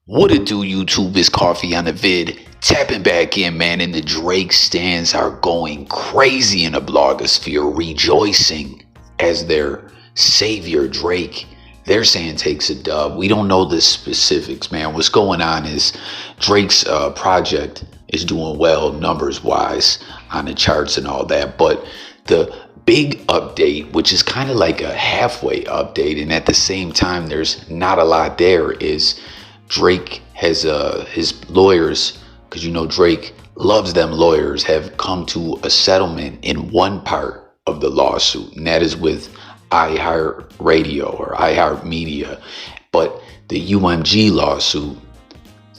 What it do, YouTube? Is Coffee on the vid. Tapping back in, man, and the Drake stands are going crazy in the blogosphere, rejoicing as their savior, Drake. They're saying takes a dub. We don't know the specifics, man. What's going on is Drake's project is doing well numbers-wise on the charts and all that, but the big update, which is kind of like a halfway update, and at the same time there's not a lot there, is Drake has his lawyers, because you know Drake loves them lawyers, have come to a settlement in one part of the lawsuit, and that is with iHeart Radio or iHeart Media. But the UMG lawsuit,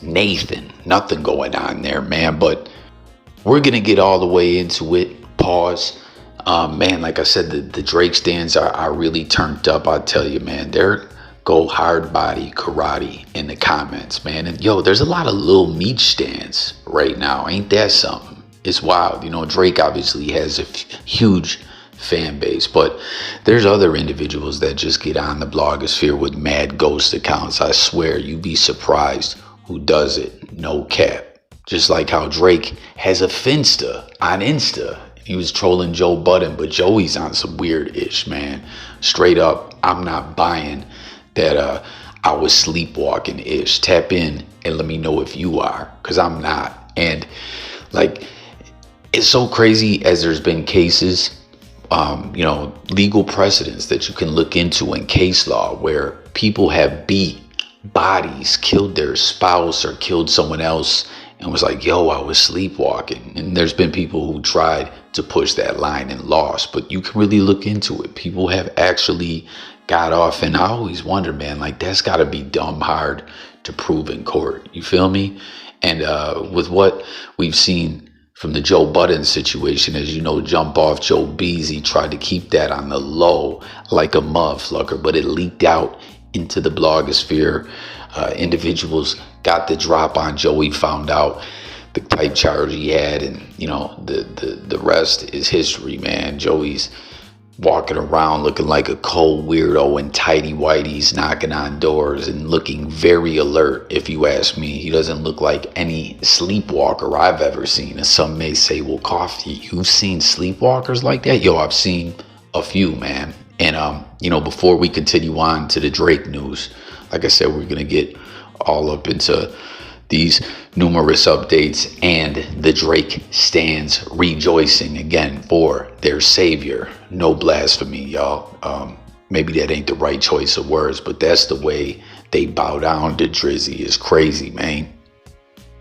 nothing going on there, man. But we're gonna get all the way into it. Pause. Man, like I said, the Drake stands are really turned up. I tell you, man, they're go hard body karate in the comments, man. And yo, there's a lot of little meat stands right now. Ain't that something? It's wild. You know, Drake obviously has a huge fan base, but there's other individuals that just get on the blogosphere with mad ghost accounts. I swear, you'd be surprised who does it. No cap. Just like how Drake has a Finsta on Insta. He was trolling Joe Budden, but Joey's on some weird ish, man. Straight up, I'm not buying that I was sleepwalking ish. Tap in and let me know if you are, because I'm not. And like, it's so crazy as there's been cases, you know, legal precedents that you can look into in case law where people have beat bodies, killed their spouse or killed someone else and was like, yo, I was sleepwalking. And there's been people who tried to push that line and lost, but you can really look into it. People have actually got off, and I always wonder, man, like that's got to be dumb hard to prove in court. You feel me? And with what we've seen from the Joe Budden situation, as you know, jump off Joe B's, he tried to keep that on the low like a motherfucker, but it leaked out into the blogosphere. Individuals got the drop on Joey, found out the type charge he had, and you know, the rest is history, man. Joey's walking around looking like a cold weirdo in tighty whities, knocking on doors and looking very alert. If you ask me, he doesn't look like any sleepwalker I've ever seen. And some may say, well, Coffee, you've seen sleepwalkers like that? Yo, I've seen a few, man. And you know, before we continue on to the Drake news, like I said, we're gonna get all up into these numerous updates and the Drake stands rejoicing again for their savior. No blasphemy, y'all. Maybe that ain't the right choice of words, but that's the way they bow down to Drizzy. Is crazy, man.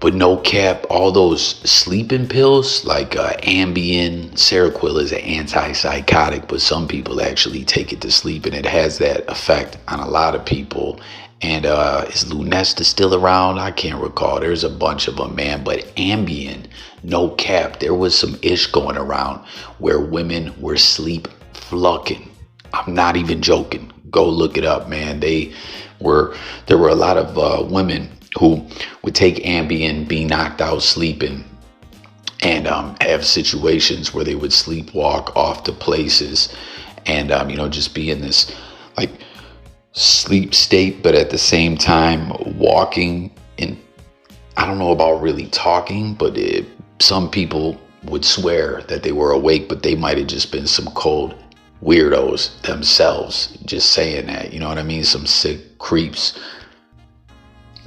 But no cap, all those sleeping pills like Ambien, Seroquel is an antipsychotic, but some people actually take it to sleep, and it has that effect on a lot of people. And is Lunesta still around? I can't recall. There's a bunch of them, man. But Ambien, no cap, there was some ish going around where women were sleep flunking. I'm not even joking. Go look it up, man. There were a lot of women who would take Ambien, be knocked out sleeping, and have situations where they would sleepwalk off to places and, you know, just be in this like sleep state, but at the same time walking in, I don't know about really talking, but some people would swear that they were awake, but they might have just been some cold weirdos themselves just saying that, you know what I mean? Some sick creeps.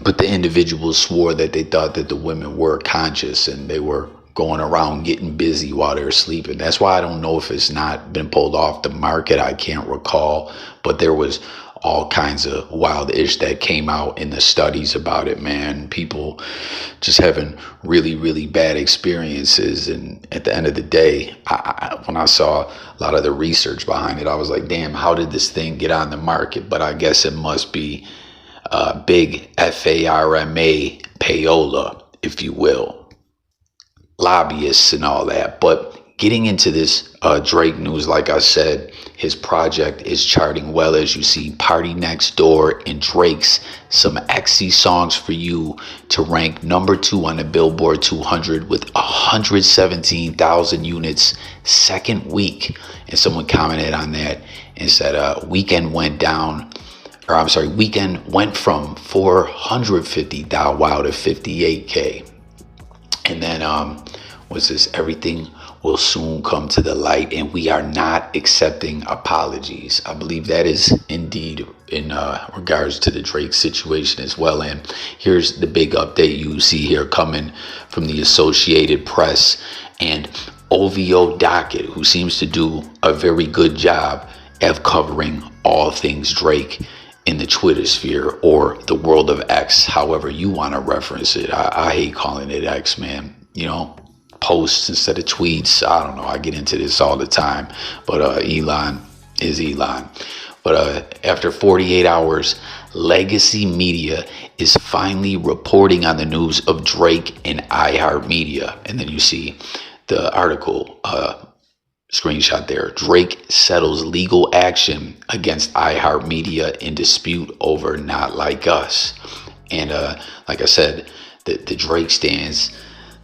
But the individuals swore that they thought that the women were conscious and they were going around getting busy while they're sleeping. That's why I don't know if it's not been pulled off the market. I can't recall, but there was all kinds of wild ish that came out in the studies about it, man. People just having really, really bad experiences. And at the end of the day, when I saw a lot of the research behind it, I was like, damn, how did this thing get on the market? But I guess it must be big FARMA payola, if you will, lobbyists and all that. But getting into this Drake news, like I said, his project is charting well. As you see, Party Next Door and Drake's Some XC Songs for You to rank number 2 on the Billboard 200 with 117,000 units second week. And someone commented on that and said, weekend went down or I'm sorry, Weeknd went from 450 Thou Wow to 58K. And then was this everything will soon come to the light, and we are not accepting apologies. I believe that is indeed in regards to the Drake situation as well. And here's the big update you see here coming from the Associated Press and OVO Docket, who seems to do a very good job of covering all things Drake in the Twitter sphere, or the world of X, however you want to reference it. I hate calling it X, man. You know, posts instead of tweets. I don't know. I get into this all the time. But Elon is Elon. But after 48 hours, Legacy Media is finally reporting on the news of Drake and iHeart Media. And then you see the article screenshot there. Drake settles legal action against iHeart Media in dispute over Not Like Us. And like I said, the Drake stands,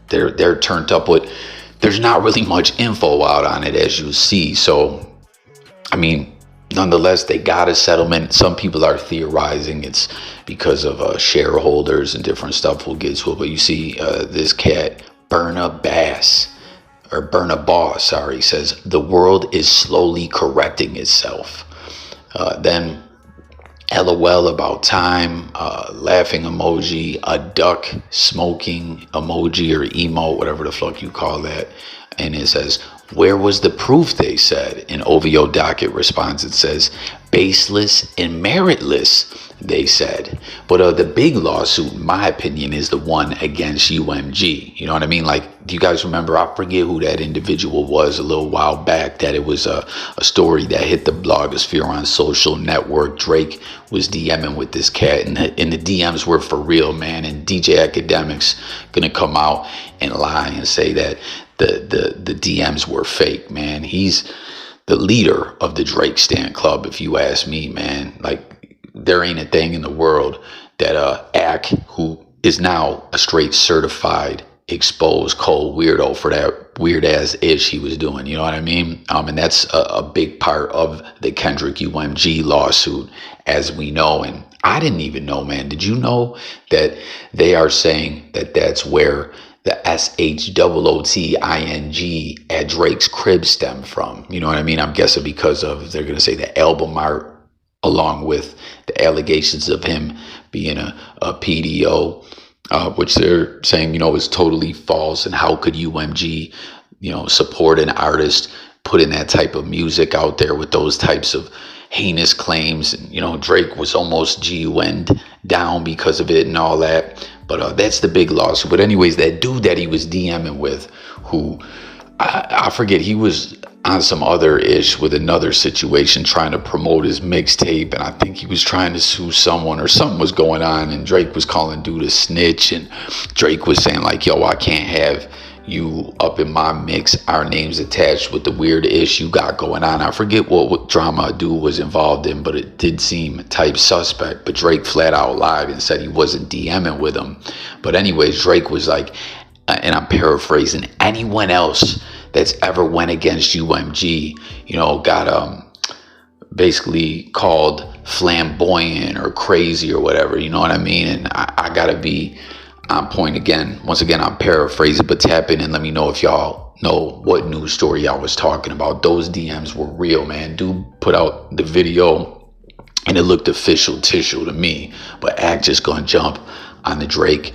they're turned up with, there's not really much info out on it, as you see. So, I mean, nonetheless, they got a settlement. Some people are theorizing it's because of shareholders and different stuff. We'll get to it. But you see this cat, Burna Boss, says the world is slowly correcting itself. Then LOL about time, laughing emoji, a duck smoking emoji or emote, whatever the fuck you call that. And it says, where was the proof, they said. In OVO Docket response, it says, baseless and meritless, they said. But the big lawsuit, in my opinion, is the one against UMG. You know what I mean? Like, do you guys remember? I forget who that individual was a little while back, that it was a story that hit the blogosphere on social network. Drake was DMing with this cat, and the DMs were for real, man. And DJ Academic's gonna come out and lie and say that the DMs were fake, man. He's the leader of the Drake Stan Club, if you ask me, man. Like, there ain't a thing in the world that Ack, who is now a straight certified exposed cold weirdo for that weird ass ish he was doing, you know what I mean? And that's a big part of the Kendrick UMG lawsuit, as we know. And I didn't even know, man. Did you know that they are saying that that's where the SHOOTING at Drake's crib stem from? You know what I mean? I'm guessing because of, they're going to say, the album art, along with the allegations of him being a PDO, which they're saying, you know, is totally false. And how could UMG, you know, support an artist putting that type of music out there with those types of heinous claims? And, you know, Drake was almost GUN'd down because of it and all that. But that's the big lawsuit. But anyways, that dude that he was DMing with, who I forget, he was on some other ish with another situation trying to promote his mixtape, and I think he was trying to sue someone or something was going on, and Drake was calling dude a snitch, and Drake was saying like, yo, I can't have you up in my mix, our names attached with the weird ish you got going on. I forget what drama dude was involved in, but it did seem type suspect. But Drake flat out lied and said he wasn't DMing with him. But anyways, Drake was like, and I'm paraphrasing, anyone else that's ever went against UMG, you know, got basically called flamboyant or crazy or whatever, you know what I mean? And I gotta be on point again. Once again, I'm paraphrasing, but tap in and let me know if y'all know what news story I was talking about. Those DMs were real, man. Dude put out the video and it looked official tissue to me, but Act just gonna jump on the Drake,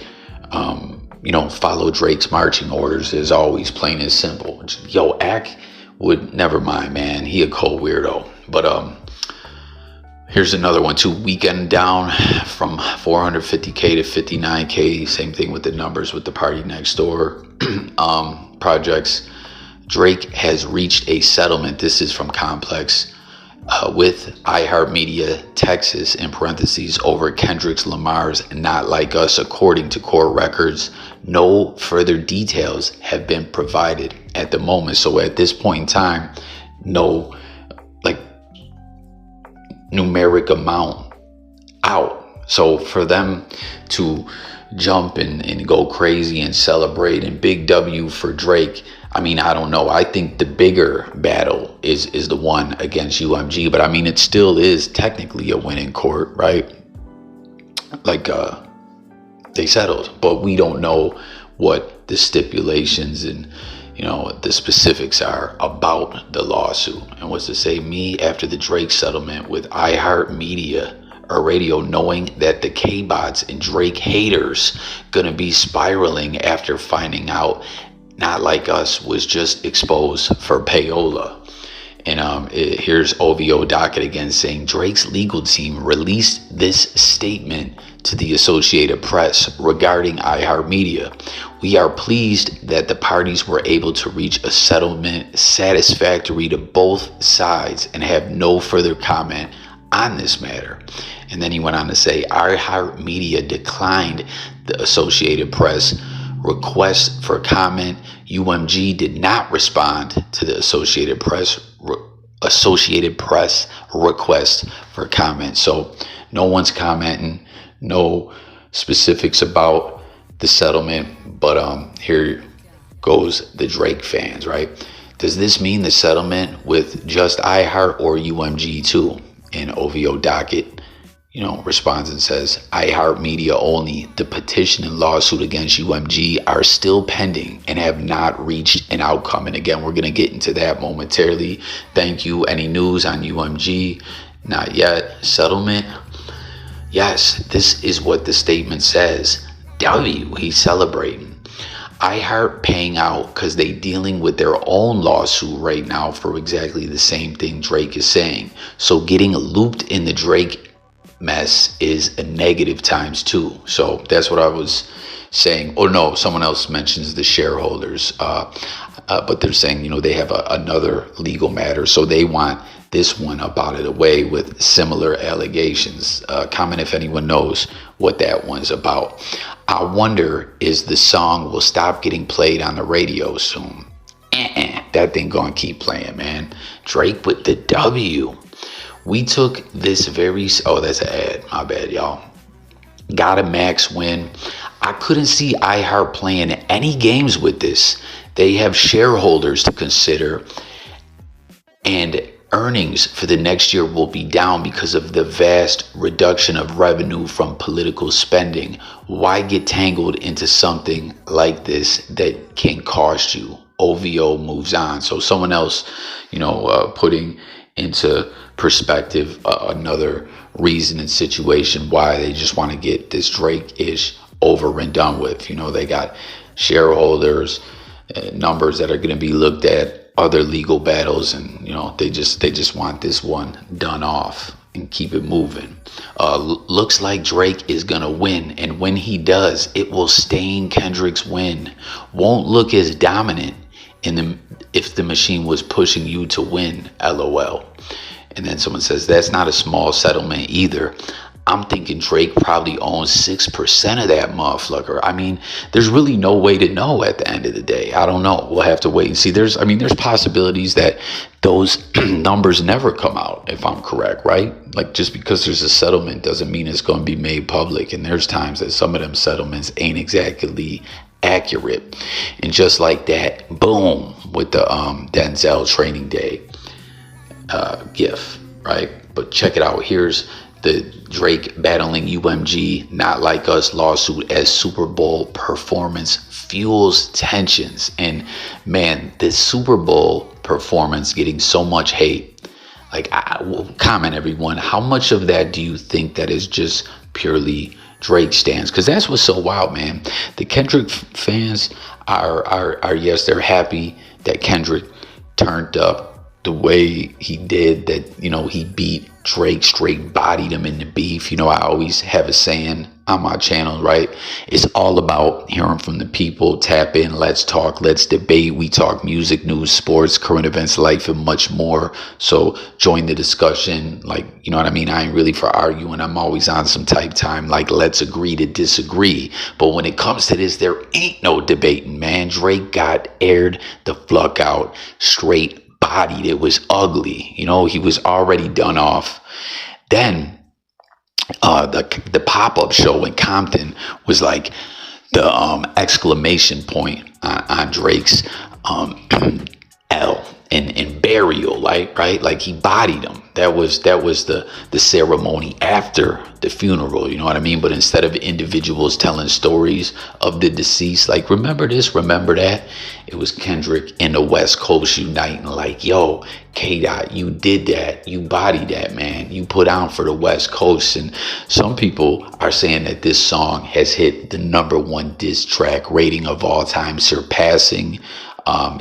you know, follow Drake's marching orders is always, plain and simple. Yo, Ack would, never mind, man. He a cold weirdo. But here's another one too. Weeknd down from 450K to 59K. Same thing with the numbers with the Party Next Door projects. Drake has reached a settlement. This is from Complex. With iHeart Media Texas, in parentheses, over Kendrick Lamar's Not Like Us, according to court records. No further details have been provided at the moment. So at this point in time, no like numeric amount out. So for them to jump and go crazy and celebrate, and big W for Drake, I mean, I don't know. I think the bigger battle is the one against UMG, but I mean, it still is technically a win in court, right? Like, they settled, but we don't know what the stipulations and, you know, the specifics are about the lawsuit. And what's to say, me, after the Drake settlement with iHeart Media or radio, knowing that the K-bots and Drake haters gonna be spiraling after finding out Not Like Us was just exposed for payola. And here's OVO docket again saying Drake's legal team released this statement to the Associated Press regarding iHeartMedia. We are pleased that the parties were able to reach a settlement satisfactory to both sides and have no further comment on this matter. And then he went on to say iHeartMedia declined the Associated Press request for comment. UMG did not respond to the Associated Press request for comment. So no one's commenting, no specifics about the settlement, but here goes the Drake fans, right? Does this mean the settlement with just iHeart or UMG too? And OVO docket, you know, responds and says iHeart Media only. The petition and lawsuit against UMG are still pending and have not reached an outcome. And again, we're going to get into that momentarily. Thank you. Any news on UMG? Not yet. Settlement? Yes, this is what the statement says. W, he's celebrating. iHeart paying out because they dealing with their own lawsuit right now for exactly the same thing Drake is saying. So getting looped in the Drake mess is a negative times 2. So that's what I was saying. Oh no, someone else mentions the shareholders, but they're saying, you know, they have another legal matter, so they want this one up out of the way with similar allegations. Comment if anyone knows what that one's about. I wonder is the song will stop getting played on the radio soon. That thing gonna keep playing, man. Drake with the W. We took this oh, that's an ad. My bad, y'all. Got a max win. I couldn't see iHeart playing any games with this. They have shareholders to consider, and earnings for the next year will be down because of the vast reduction of revenue from political spending. Why get tangled into something like this that can cost you? OVO moves on. So someone else, you know, putting into perspective another reason and situation why they just want to get this Drake-ish over and done with. You know, they got shareholders, numbers that are going to be looked at, other legal battles, and you know, they just want this one done off and keep it moving. Looks like Drake is gonna win, and when he does, it will stain Kendrick's win. Won't look as dominant if the machine was pushing you to win, LOL. And then someone says that's not a small settlement either. I'm thinking Drake probably owns 6% of that motherfucker. I mean, there's really no way to know at the end of the day. I don't know. We'll have to wait and see. There's possibilities that those numbers never come out, if I'm correct, right? Like, just because there's a settlement doesn't mean it's going to be made public. And there's times that some of them settlements ain't exactly accurate. And just like that, boom, with the Denzel Training Day gif, right? But check it out. Here's the Drake battling UMG Not Like Us lawsuit as Super Bowl performance fuels tensions. And man, this Super Bowl performance getting so much hate. Like, comment everyone, how much of that do you think that is just purely Drake stans? Because that's what's so wild, man. The Kendrick fans are yes, they're happy that Kendrick turned up the way he did, that, you know, he beat Drake, straight bodied him in the beef. You know, I always have a saying on my channel, right? It's all about hearing from the people. Tap in, let's talk, let's debate. We talk music, news, sports, current events, life, and much more. So join the discussion. Like, you know what I mean? I ain't really for arguing. I'm always on some type time, like, let's agree to disagree. But when it comes to this, there ain't no debating, man. Drake got aired the fuck out, straight bodied. It was ugly. You know, he was already done off. Then the pop-up show in Compton was like the exclamation point on Drake's L in burial, right? Like he bodied him. That was the ceremony after the funeral, you know what I mean? But instead of individuals telling stories of the deceased, like remember this, remember that, it was Kendrick and the West Coast uniting, like, yo, KDot, you did that, you bodied that, man, you put on for the West Coast. And some people are saying that this song has hit the #1 diss track rating of all time, surpassing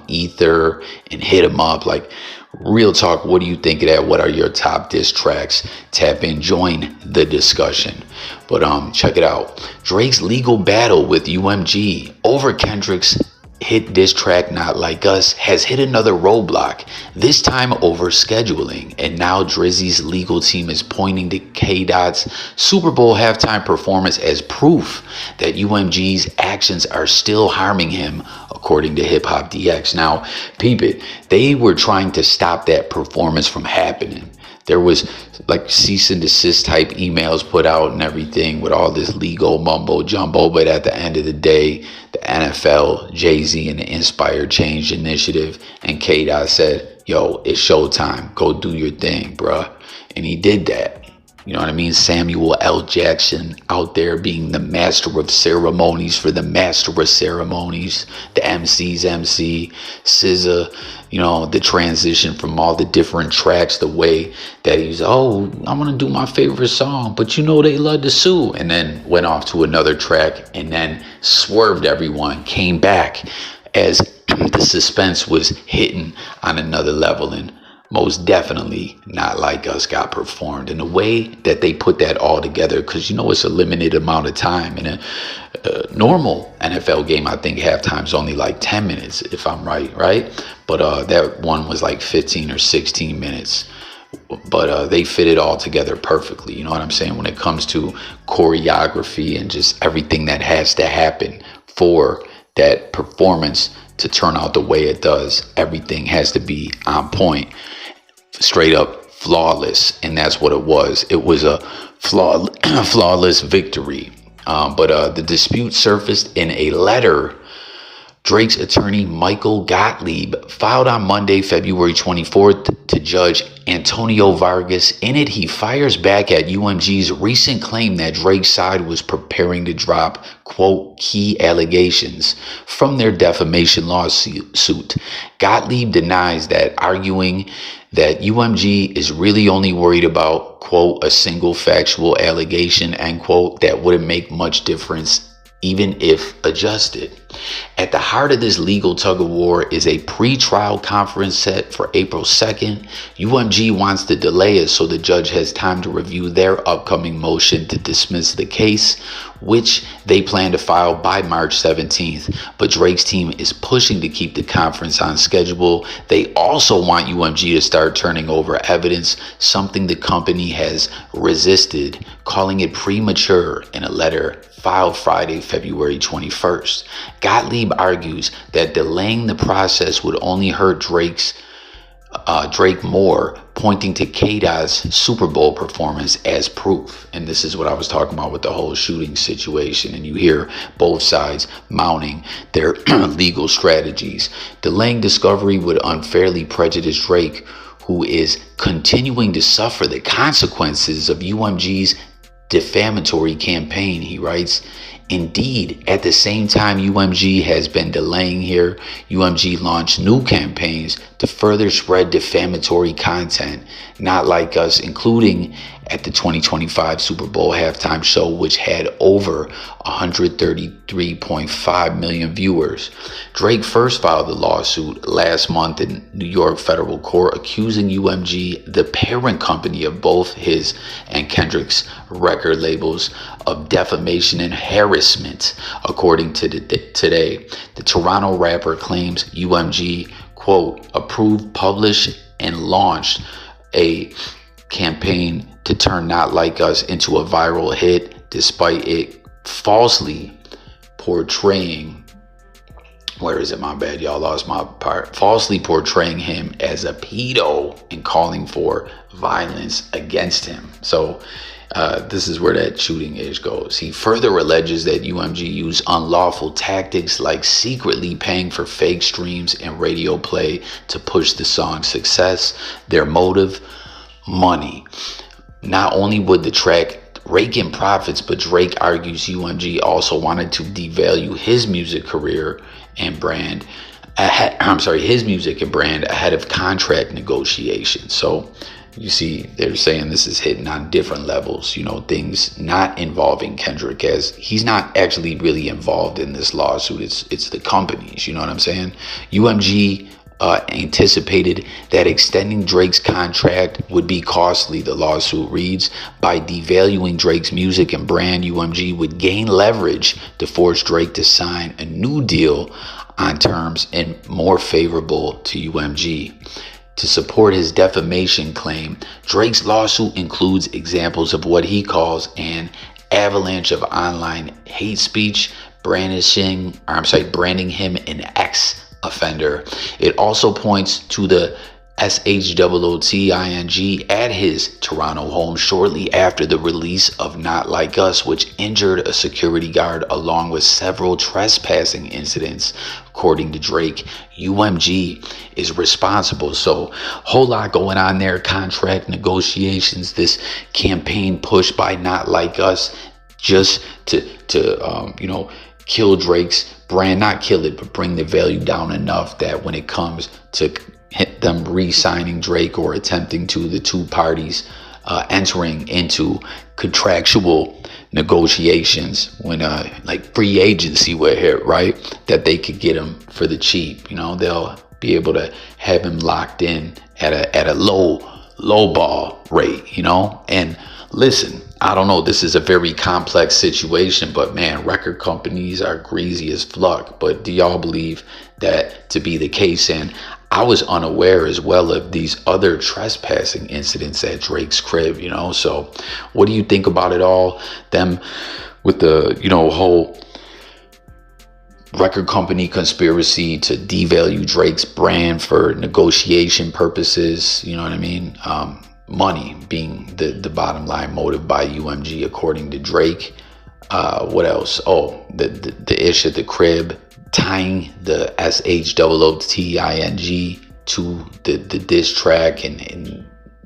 Ether and Hit 'Em Up. Like, real talk, what do you think of that? What are your top diss tracks? Tap in, join the discussion. But check it out. Drake's legal battle with UMG over Kendrick's hit diss track Not Like Us has hit another roadblock, this time over scheduling. And now Drizzy's legal team is pointing to KDot's Super Bowl halftime performance as proof that UMG's actions are still harming him, according to Hip Hop DX. Now, peep it, they were trying to stop that performance from happening. There was like cease and desist type emails put out and everything with all this legal mumbo jumbo. But at the end of the day, the NFL, Jay-Z, and the Inspire Change Initiative and KDot said, yo, it's showtime. Go do your thing, bruh. And he did that. You know what I mean? Samuel L. Jackson out there being the master of ceremonies for the master of ceremonies. The MC's MC, SZA, you know, the transition from all the different tracks, the way that he's, oh, I'm going to do my favorite song, but you know they love to sue. And then went off to another track and then swerved everyone, came back as the suspense was hitting on another level. And most definitely Not Like Us got performed. And the way that they put that all together, because you know it's a limited amount of time. In a normal NFL game, I think halftime's only like 10 minutes, if I'm right? But that one was like 15 or 16 minutes. But they fit it all together perfectly. You know what I'm saying? When it comes to choreography and just everything that has to happen for that performance to turn out the way it does, everything has to be on point, straight up flawless. And that's what it was. It was a flawless victory. But the dispute surfaced in a letter Drake's attorney Michael Gottlieb filed on Monday, February 24th to Judge Antonio Vargas. In it, he fires back at UMG's recent claim that Drake's side was preparing to drop, quote, key allegations from their defamation lawsuit. Gottlieb denies that, arguing that UMG is really only worried about, quote, a single factual allegation, end quote, that wouldn't make much difference even if adjusted. At the heart of this legal tug of war is a pre-trial conference set for April 2nd. UMG wants to delay it so the judge has time to review their upcoming motion to dismiss the case, which they plan to file by March 17th. But Drake's team is pushing to keep the conference on schedule. They also want UMG to start turning over evidence, something the company has resisted, calling it premature in a letter filed Friday, February 21st. Gottlieb argues that delaying the process would only hurt Drake more, pointing to KDot's Super Bowl performance as proof. And this is what I was talking about with the whole shooting situation. And you hear both sides mounting their legal strategies. Delaying discovery would unfairly prejudice Drake, who is continuing to suffer the consequences of UMG's defamatory campaign, he writes. Indeed, at the same time UMG has been delaying here, UMG launched new campaigns to further spread defamatory content, Not Like Us, including at the 2025 Super Bowl halftime show, which had over 133.5 million viewers. Drake first filed the lawsuit last month in New York federal court, accusing UMG, the parent company of both his and Kendrick's record labels, of defamation and harassment. According to Today, the Toronto rapper claims UMG, quote, approved, published, and launched a campaign to turn Not Like Us into a viral hit, despite it falsely portraying, where is it, my bad, y'all lost my part, falsely portraying him as a pedo and calling for violence against him. So This is where that shooting ish goes. He further alleges that UMG used unlawful tactics like secretly paying for fake streams and radio play to push the song's success. Their motive, money. Not only would the track rake in profits, but Drake argues UMG also wanted to devalue his music career and brand his music and brand ahead of contract negotiations. So you see, they're saying this is hitting on different levels, you know, things not involving Kendrick, as he's not actually really involved in this lawsuit. It's the companies, you know what I'm saying? UMG anticipated that extending Drake's contract would be costly, the lawsuit reads. By devaluing Drake's music and brand, UMG would gain leverage to force Drake to sign a new deal on terms and more favorable to UMG. To support his defamation claim, Drake's lawsuit includes examples of what he calls an avalanche of online hate speech, branding him an ex-offender. It also points to the SHOOTING at his Toronto home shortly after the release of Not Like Us, which injured a security guard, along with several trespassing incidents. According to Drake, UMG is responsible. So whole lot going on there. Contract negotiations, this campaign push by Not Like Us just to kill Drake's brand, not kill it, but bring the value down enough that when it comes to hit them re-signing Drake or attempting to, the two parties entering into contractual negotiations when like free agency would hit, right, that they could get him for the cheap. You know, they'll be able to have him locked in at a low ball rate, you know. And listen, I don't know, this is a very complex situation, but man, record companies are greasy as fuck. But do y'all believe that to be the case? And I was unaware as well of these other trespassing incidents at Drake's crib, you know. So what do you think about it all? Them with the, you know, whole record company conspiracy to devalue Drake's brand for negotiation purposes, you know what I mean? Money being the bottom line motive by UMG, according to Drake. What else? Oh, the ish at the crib, tying the SHOOTING to the diss track and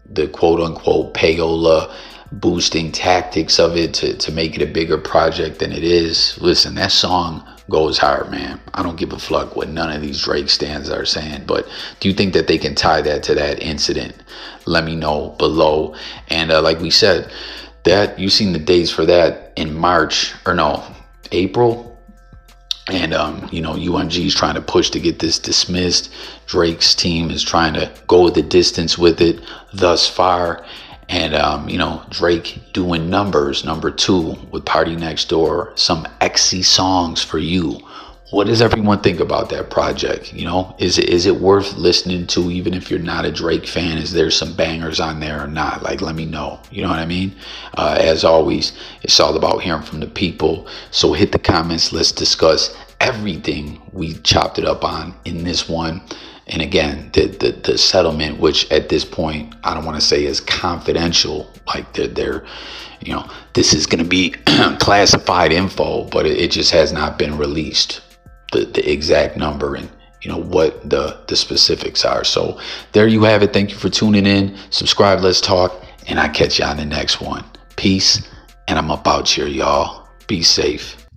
the quote unquote payola boosting tactics of it to make it a bigger project than it is. Listen, that song goes hard, man. I don't give a fuck what none of these Drake stans are saying, but do you think that they can tie that to that incident? Let me know below. And like we said, that you seen the dates for that in April. And you know, UMG is trying to push to get this dismissed. Drake's team is trying to go the distance with it thus far. And you know, Drake doing numbers, #2 with Party Next Door, some XC songs for you. What does everyone think about that project? You know, is it worth listening to, even if you're not a Drake fan? Is there some bangers on there or not? Like, let me know. You know what I mean? As always, it's all about hearing from the people. So hit the comments. Let's discuss everything we chopped it up on in this one. And again, the settlement, which at this point, I don't want to say is confidential, like they're you know, this is going to be classified info, but it just has not been released, the exact number and, you know, what the specifics are. So there you have it. Thank you for tuning in. Subscribe, let's talk, and I'll catch you on the next one. Peace, and I'm up out here, y'all. Be safe.